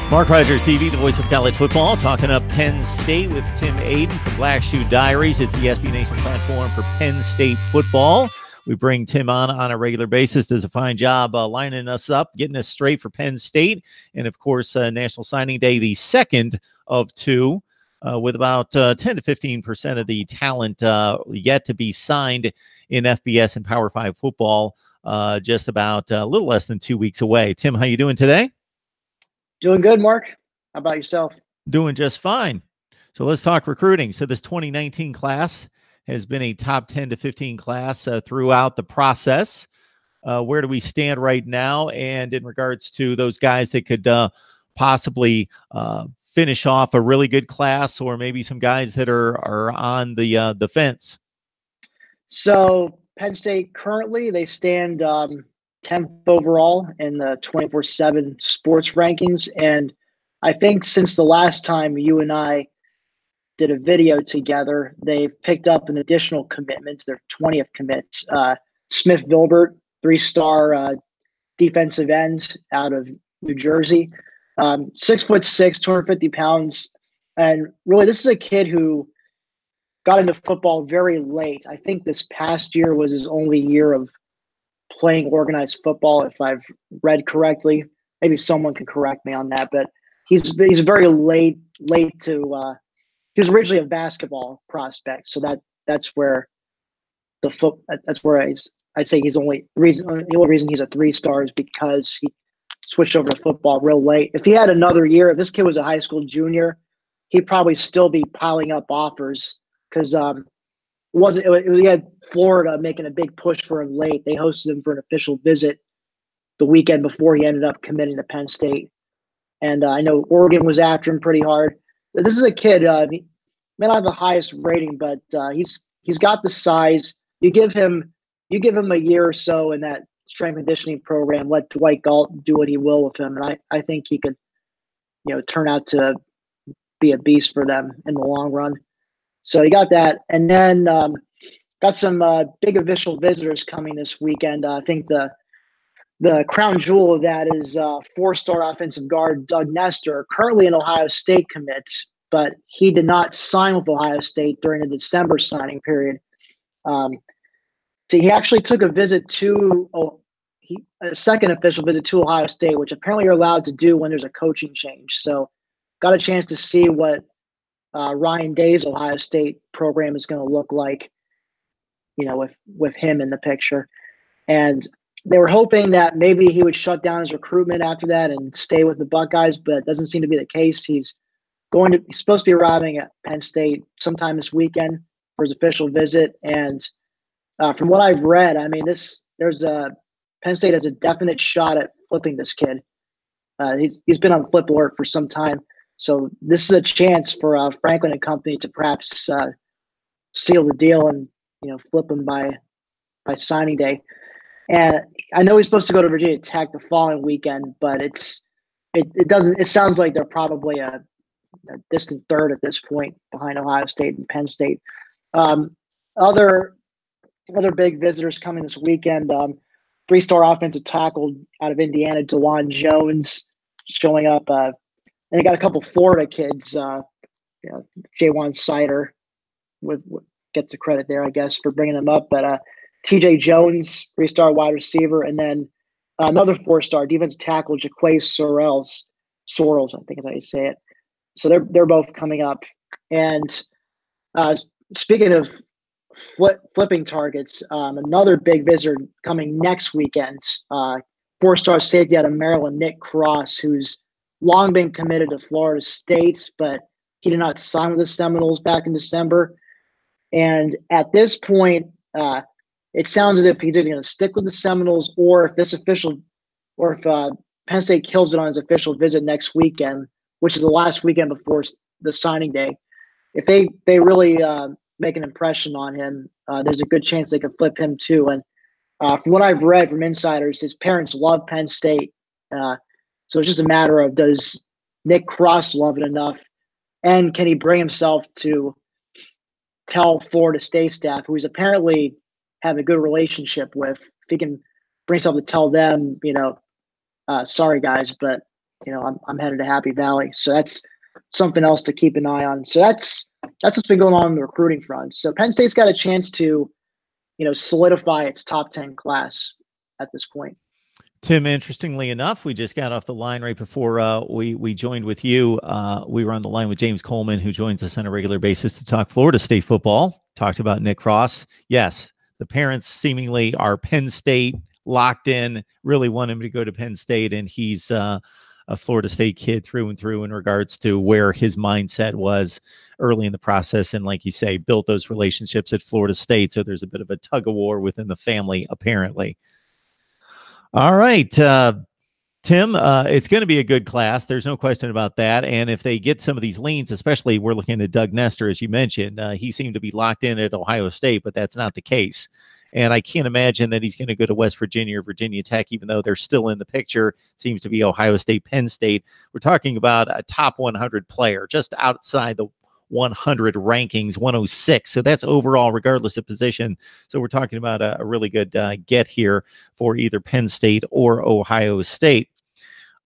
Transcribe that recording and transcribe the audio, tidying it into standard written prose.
MarkRogersTV, the voice of college football, talking up Penn State with Tim Aiden from Black Shoe Diaries. It's the SB Nation platform for Penn State football. We bring Tim on a regular basis. Does a fine job lining us up, getting us straight for Penn State. And, of course, National Signing Day, the second of two, with about 10 to 15% of the talent yet to be signed in FBS and Power 5 football, just about a little less than 2 weeks away. Tim, how you doing today? Doing good, Mark. How about yourself? Doing just fine. So let's talk recruiting. So this 2019 class has been a top 10 to 15 class throughout the process. Where do we stand right now? And in regards to those guys that could possibly finish off a really good class, or maybe some guys that are on the fence. So Penn State currently, they stand 10th overall in the 24/7 sports rankings. And I think since the last time you and I did a video together, they've picked up an additional commitment, their 20th commit. Smith Gilbert, 3-star defensive end out of New Jersey, 6'6", 250 pounds. And really, this is a kid who got into football very late. I think this past year was his only year of playing organized football, if I've read correctly. Maybe someone can correct me on that, but he's very late to he was originally a basketball prospect, so that's where I'd say the only reason he's a 3-star is because he switched over to football real late. If he had another year, if this kid was a high school junior, he'd probably still be piling up offers, because he had Florida making a big push for him late. They hosted him for an official visit the weekend before he ended up committing to Penn State. And I know Oregon was after him pretty hard. This is a kid, he may not have the highest rating, but he's got the size. You give him a year or so in that strength and conditioning program, let Dwight Galt do what he will with him, and I think he could, turn out to be a beast for them in the long run. So you got that. And then got some big official visitors coming this weekend. I think the crown jewel of that is 4-star offensive guard Doug NESTER, currently an Ohio State commit, but he did not sign with Ohio State during the December signing period. So he actually took a visit to a second official visit to Ohio State, which apparently you're allowed to do when there's a coaching change. So got a chance to see what Ryan Day's Ohio State program is going to look like, with him in the picture. And they were hoping that maybe he would shut down his recruitment after that and stay with the Buckeyes, but it doesn't seem to be the case. He's supposed to be arriving at Penn State sometime this weekend for his official visit. And from what I've read, I mean, Penn State has a definite shot at flipping this kid. He's been on flip alert for some time. So this is a chance for Franklin and company to perhaps seal the deal and flip him by signing day. And I know he's supposed to go to Virginia Tech the following weekend, but it sounds like they're probably a distant third at this point behind Ohio State and Penn State. Other big visitors coming this weekend. 3-star offensive tackle out of Indiana, DeJuan Jones, showing up. And they got a couple Florida kids, Jaywan Sider gets the credit there, I guess, for bringing them up. But TJ Jones, 3-star wide receiver, and then another 4-star defensive tackle, Jaquay Sorrells, I think is how you say it. So they're both coming up. And speaking of flipping targets, another big visitor coming next weekend, 4-star safety out of Maryland, Nick Cross, who's long been committed to Florida State, but he did not sign with the Seminoles back in December. And at this point, it sounds as if he's either going to stick with the Seminoles, or if Penn State kills it on his official visit next weekend, which is the last weekend before the signing day. If they really make an impression on him, there's a good chance they could flip him too. And from what I've read from insiders, his parents love Penn State. So it's just a matter of, does Nick Cross love it enough, and can he bring himself to tell Florida State staff, who he's apparently have a good relationship with, if he can bring himself to tell them, sorry guys, but I'm headed to Happy Valley. So that's something else to keep an eye on. So that's what's been going on the recruiting front. So Penn State's got a chance to, solidify its top 10 class at this point. Tim, interestingly enough, we just got off the line right before we joined with you. We were on the line with James Coleman, who joins us on a regular basis to talk Florida State football. Talked about Nick Cross. Yes, the parents seemingly are Penn State locked in, really want him to go to Penn State, and he's a Florida State kid through and through in regards to where his mindset was early in the process. And like you say, built those relationships at Florida State. So there's a bit of a tug of war within the family, apparently. All right, Tim, it's going to be a good class. There's no question about that. And if they get some of these leans, especially we're looking at Doug Nestor, as you mentioned, he seemed to be locked in at Ohio State, but that's not the case. And I can't imagine that he's going to go to West Virginia or Virginia Tech, even though they're still in the picture. It seems to be Ohio State, Penn State. We're talking about a top 100 player just outside the 100 rankings, 106. So that's overall, regardless of position. So we're talking about a really good get here for either Penn State or Ohio State.